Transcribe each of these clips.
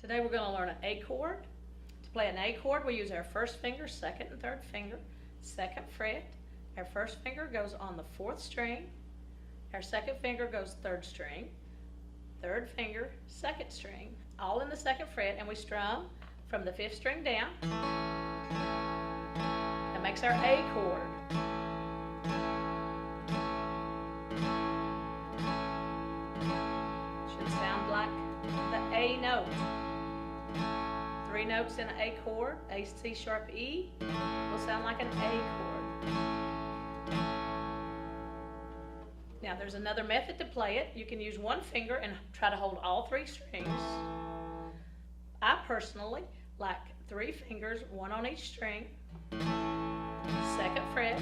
Today we're going to learn an A chord. To play an A chord, we use our first finger, second and third finger, second fret. Our first finger goes on the fourth string. Our second finger goes third string. Third finger, second string, all in the second fret, and we strum from the fifth string down. That makes our A chord. Should sound like the A note. 3 notes in an A chord, A, C sharp, E, will sound like an A chord. Now there's another method to play it. You can use one finger and try to hold all 3 strings. I personally like 3 fingers, 1 on each string, second fret,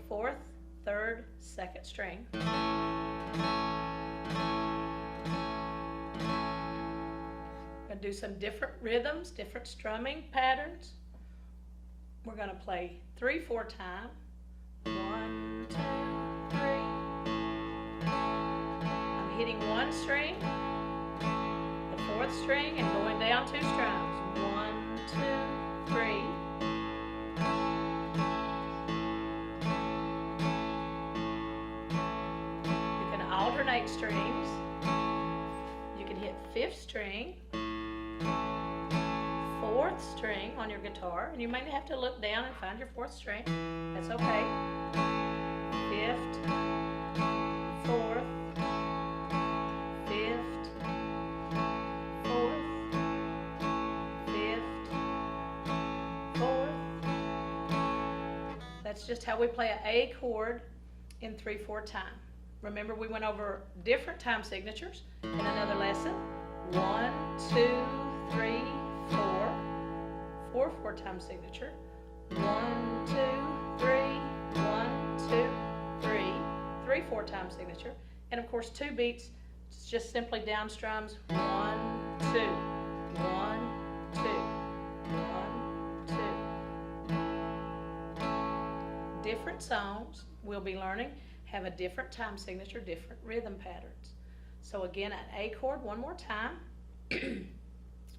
4th, 3rd, 2nd string. We're going to do some different rhythms, different strumming patterns. We're going to play 3/4 time. 1, 2, 3. I'm hitting 1 string, the 4th string, and going down 2 strums. 1, 2, 3. You can alternate strings. You can hit 5th string, 4th string on your guitar, and you may have to look down and find your 4th string. That's okay. 5th, 4th, 5th, 4th, 5th, 4th. That's just how we play an A chord in 3/4 time. Remember, we went over different time signatures in another lesson. 1, 2, 3, 4. 4/4 time signature. 1, 2, 3, 1, 2, 3. 3/4 time signature. And of course 2 beats, it's just simply down strums. 1, 2, 1, 2, 1, 2. Different songs we'll be learning have a different time signature, different rhythm patterns. So again, an A chord one more time.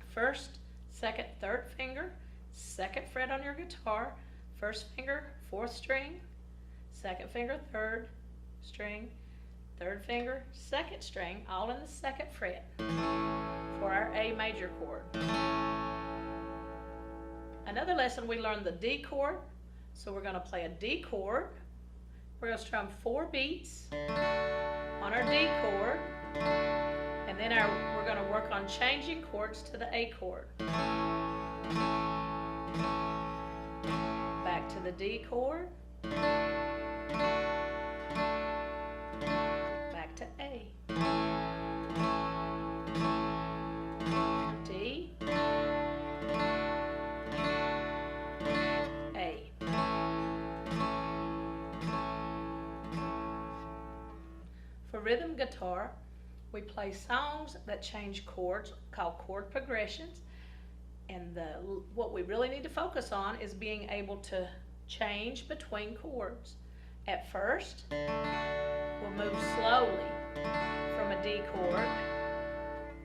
First, second, third finger, second fret on your guitar, first finger, 4th string, second finger, 3rd string, third finger, 2nd string, all in the 2nd fret for our A major chord. Another lesson, we learned the D chord, so we're going to play a D chord. We're going to strum 4 beats on our D chord, and then we're going to work on changing chords to the A chord. Back to the D chord, back to A, D, A. For rhythm guitar, we play songs that change chords called chord progressions, and what we really need to focus on is being able to change between chords. At first, we'll move slowly from a D chord,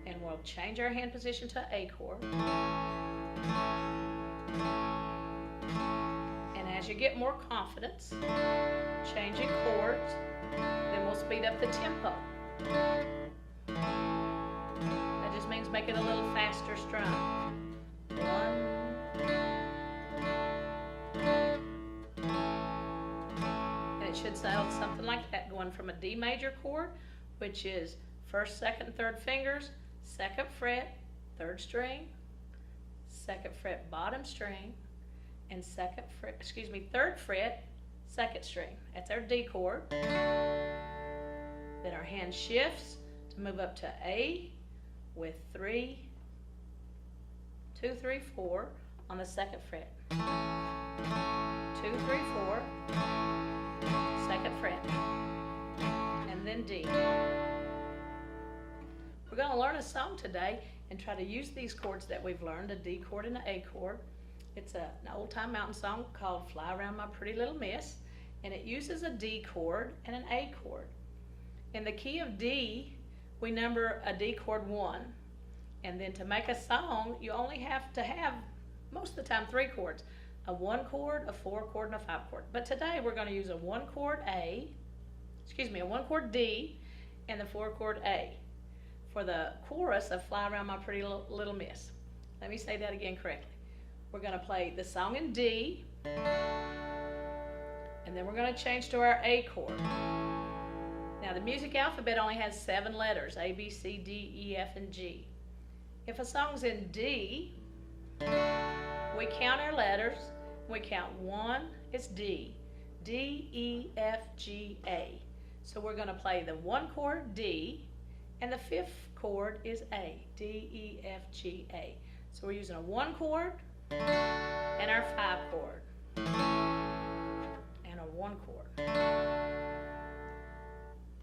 and we'll change our hand position to A chord. And as you get more confidence changing chords, then we'll speed up the tempo. That just means make it a little faster strum. 1. And it should sound something like that, going from a D major chord, which is 1st, 2nd, and 3rd fingers, 2nd fret, 3rd string, 2nd fret, bottom string, and 3rd fret, 2nd string. That's our D chord. Then our hand shifts to move up to A with 3, 2, 3, 4 on the 2nd fret. 2, 3, 4, 2nd fret, and then D. We're going to learn a song today and try to use these chords that we've learned, a D chord and an A chord. It's an old-time mountain song called Fly Around My Pretty Little Miss, and it uses a D chord and an A chord. In the key of D, we number a D chord 1. And then to make a song, you only have to have, most of the time, 3 chords. A 1 chord, a 4 chord, and a 5 chord. But today we're going to use a 1 chord a 1 chord D, and the 4 chord A for the chorus of Fly Around My Pretty Little Miss. Let me say that again correctly. We're going to play the song in D, and then we're going to change to our A chord. Now the music alphabet only has 7 letters, A, B, C, D, E, F, and G. If a song's in D, we count our letters. We count 1, it's D. D, E, F, G, A. So we're going to play the 1 chord D, and the 5th chord is A. D, E, F, G, A. So we're using a 1 chord and our 5 chord and a 1 chord.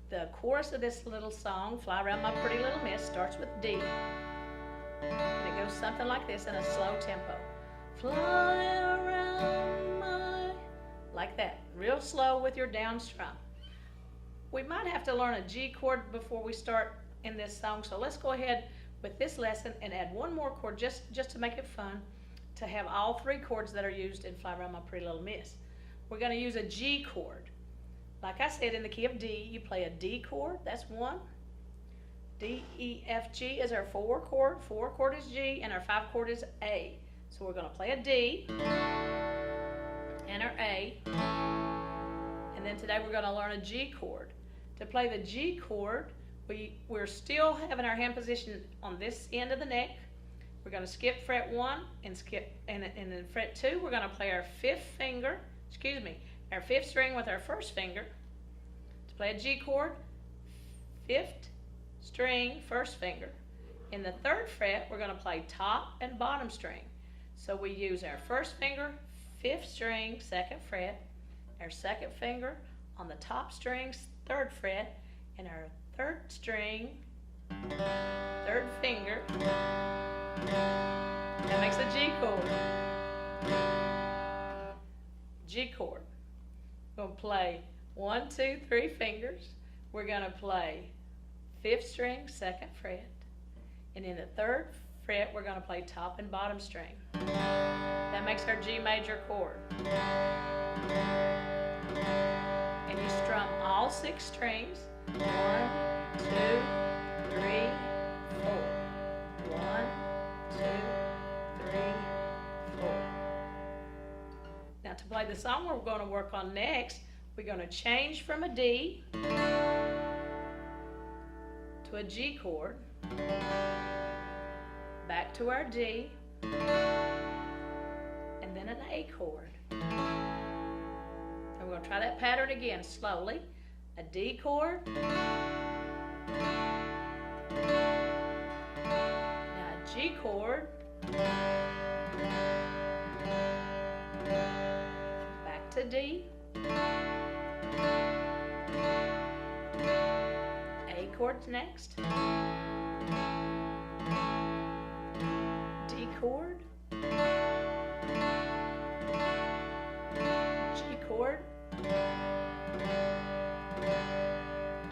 The chorus of this little song, Fly Around My Pretty Little Miss, starts with D. And it goes something like this in a slow tempo. Fly around my, like that, real slow with your down strum. We might have to learn a G chord before we start in this song, so let's go ahead with this lesson and add 1 more chord just to make it fun, to have all 3 chords that are used in Fly Around My Pretty Little Miss. We're going to use a G chord. Like I said, in the key of D, you play a D chord, that's 1. D, E, F, G is our 4 chord. 4 chord is G, and our 5 chord is A. So we're going to play a D and our A. And then today we're going to learn a G chord. To play the G chord, we're still having our hand position on this end of the neck. We're going to skip fret 1 and then fret 2. We're going to play our 5th string with our 1st finger. To play a G chord, 5th string, 1st finger. In the 3rd fret, we're going to play top and bottom string. So we use our 1st finger, 5th string, 2nd fret, our 2nd finger on the top string, 3rd fret, and our 3rd string, 3rd finger. That makes a G chord. G chord. We're going to play 1, 2, 3 fingers. We're going to play 5th string, 2nd fret, and in the 3rd fret we're going to play top and bottom string. That makes our G major chord. And you strum all 6 strings. 1, 2, 3, 4. 1, 2, 3, 4. Now to play the song we're going to work on next, we're going to change from a D to a G chord, back to our D, and then an A chord. And we're going to try that pattern again slowly. A D chord, now a G chord, back to D, A chord's next, D chord, G chord.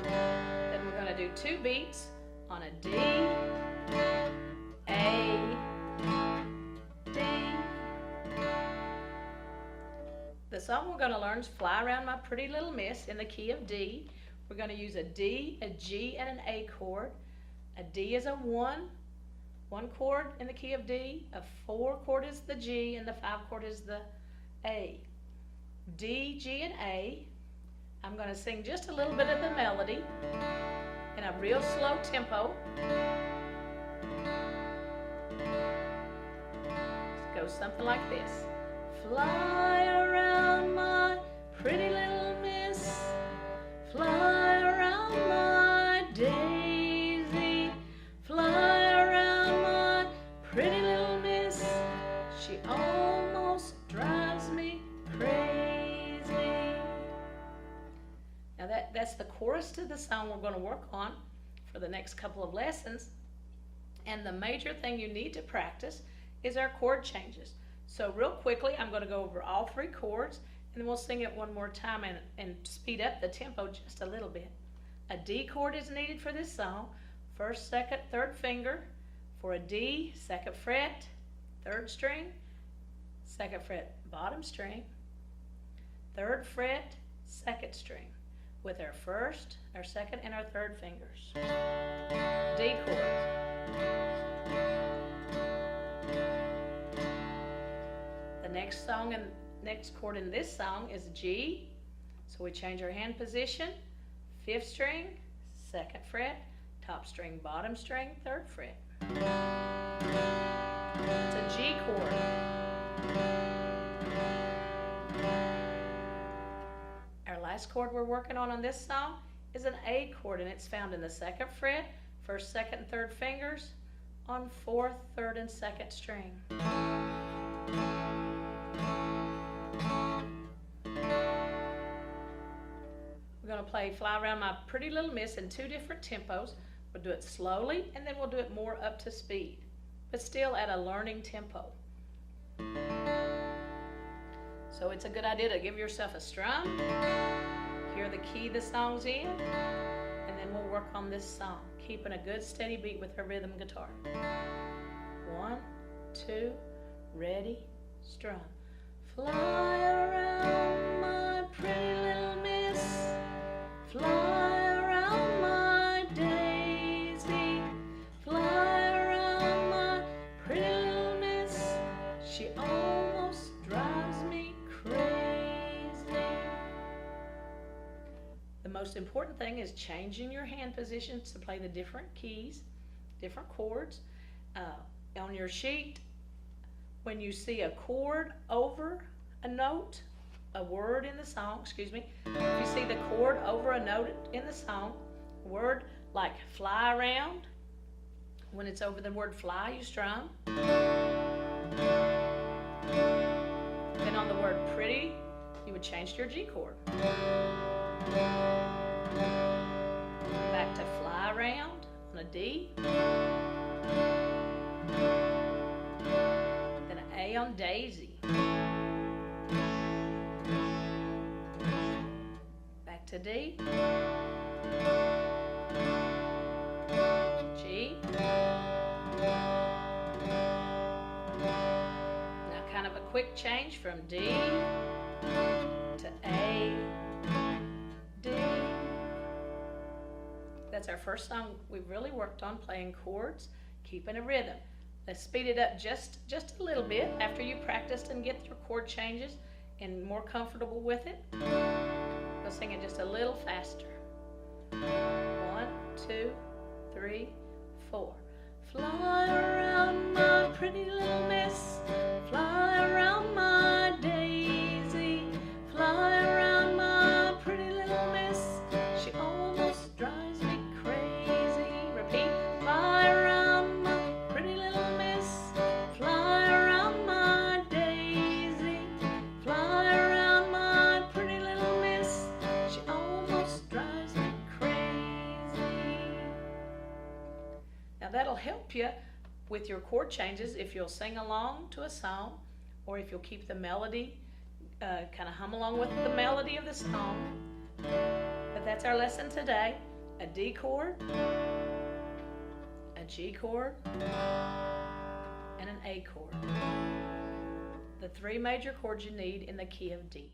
Then we're going to do 2 beats on a D, A, D. The song we're going to learn is Fly Around My Pretty Little Miss in the key of D. We're going to use a D, a G, and an A chord. A D is a 1 chord in the key of D. A 4 chord is the G, and the 5 chord is the A. D, G, and A. I'm going to sing just a little bit of the melody in a real slow tempo. It goes something like this. Fly around my pretty little miss, fly around my daisy, fly around my pretty little miss, she almost drives me crazy. Now that's the chorus to the song we're going to work on for the next couple of lessons. And the major thing you need to practice is our chord changes. So real quickly, I'm going to go over all 3 chords, and then we'll sing it one more time and speed up the tempo just a little bit. A D chord is needed for this song. 1st, 2nd, 3rd finger, For a D, 2nd fret, 3rd string, 2nd fret, bottom string, 3rd fret, 2nd string, with our 1st, our 2nd, and our 3rd fingers. D chord. The next chord in this song is G, so we change our hand position, 5th string, 2nd fret, top string, bottom string, 3rd fret. It's a G chord. Our last chord we're working on this song is an A chord, and it's found in the 2nd fret, 1st, 2nd, and 3rd fingers on 4th, 3rd, and 2nd string. We're going to play Fly Around My Pretty Little Miss in 2 different tempos. We'll do it slowly, and then we'll do it more up to speed, but still at a learning tempo. So it's a good idea to give yourself a strum, hear the key the song's in, and then we'll work on this song, keeping a good steady beat with our rhythm guitar. 1, 2, ready, strum. Fly around my pretty little miss, fly around my daisy, fly around my pretty little miss, she almost drives me crazy. The most important thing is changing your hand positions to play the different keys, different chords. On your sheet, when you see a chord over a note, a word in the song, excuse me, if you see the chord over a note in the song, a word like fly around, when it's over the word fly, you strum. Then on the word pretty, you would change to your G chord. Back to fly around on a D. Then an A on daisy. Back to D. G. Now kind of a quick change from D to A, D. That's our first song we've really worked on, playing chords, keeping a rhythm. Let's speed it up just a little bit after you practiced and get your chord changes and more comfortable with it. We'll sing it just a little faster. 1, 2, 3, 4. Fly around my pretty little miss, fly around my daisy, fly around my pretty little miss, she almost drives me crazy. Repeat. Fly around my pretty little miss, fly around my daisy, fly around my pretty little miss, she almost drives me crazy. Now that'll help you with your chord changes if you'll sing along to a song, or if you'll keep the melody, kind of hum along with the melody of the song. But that's our lesson today. A D chord, a G chord, and an A chord. The 3 major chords you need in the key of D.